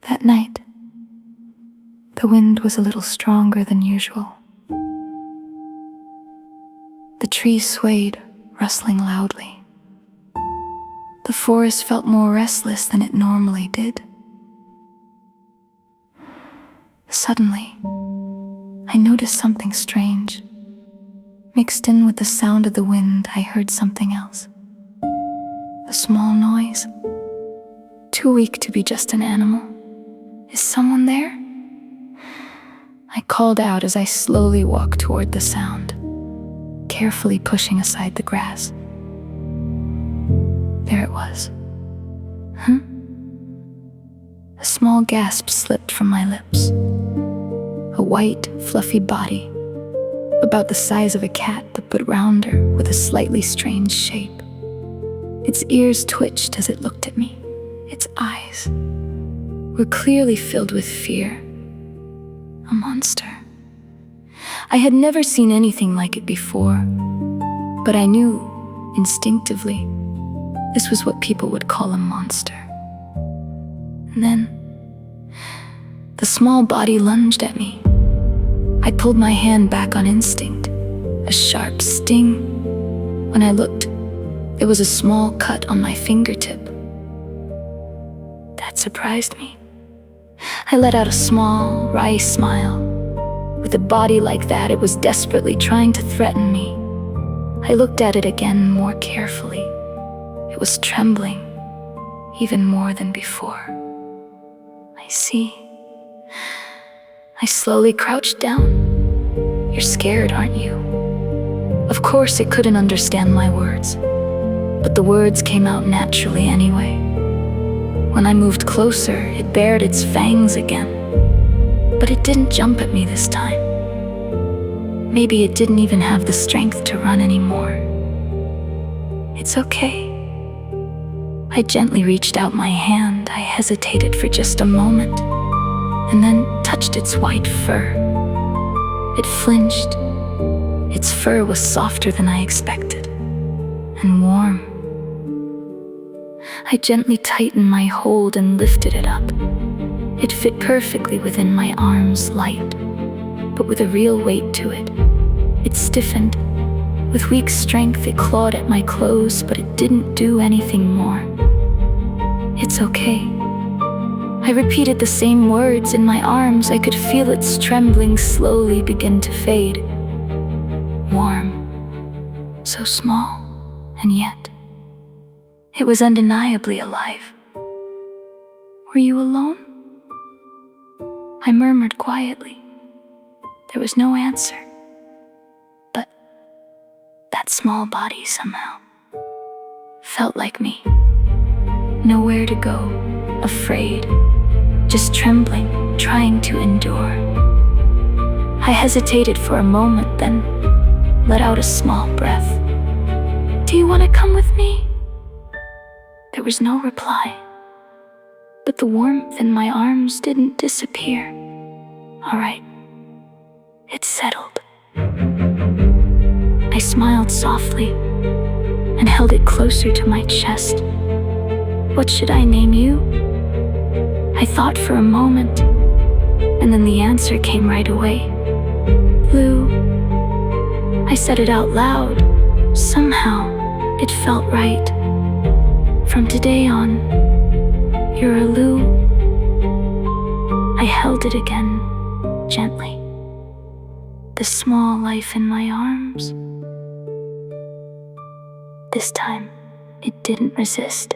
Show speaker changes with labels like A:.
A: That night, the wind was a little stronger than usual. The trees swayed, rustling loudly. The forest felt more restless than it normally did. Suddenly, I noticed something strange. Mixed in with the sound of the wind, I heard something else. A small noise, too weak to be just an animal. Is someone there? I called out as I slowly walked toward the sound, carefully pushing aside the grass. There it was. A small gasp slipped from my lips. A white, fluffy body, about the size of a cat but rounder, with a slightly strange shape. Its ears twitched as it looked at me. Its eyes were clearly filled with fear. A monster. I had never seen anything like it before, but I knew, instinctively, this was what people would call a monster. And then, the small body lunged at me. I pulled my hand back on instinct. A sharp sting. When I looked, there was a small cut on my fingertip. That surprised me. I let out a small, wry smile. With a body like that, it was desperately trying to threaten me. I looked at it again more carefully. It was trembling, even more than before. I see. I slowly crouched down. You're scared, aren't you? Of course it couldn't understand my words, but the words came out naturally anyway. When I moved closer, it bared its fangs again, but it didn't jump at me this time. Maybe it didn't even have the strength to run anymore. It's okay. I gently reached out my hand. I hesitated for just a moment, and then touched its white fur. It flinched. Its fur was softer than I expected, and warm. I gently tightened my hold and lifted it up. It fit perfectly within my arms, light, but with a real weight to it. It stiffened. With weak strength, it clawed at my clothes, but it didn't do anything more. It's okay. I repeated the same words in my arms. I could feel its trembling slowly begin to fade. Warm, so small, and yet it was undeniably alive. Were you alone? I murmured quietly. There was no answer, but that small body somehow felt like me. Nowhere to go, afraid, just trembling, trying to endure. I hesitated for a moment, then let out a small breath. Do you want to come with me? There was no reply, but the warmth in my arms didn't disappear. All right, it's settled. I smiled softly and held it closer to my chest. What should I name you? I thought for a moment, and then the answer came right away. Lou. I said it out loud. Somehow, it felt right. From today on, you're a Lou. I held it again, gently. The small life in my arms. This time, it didn't resist.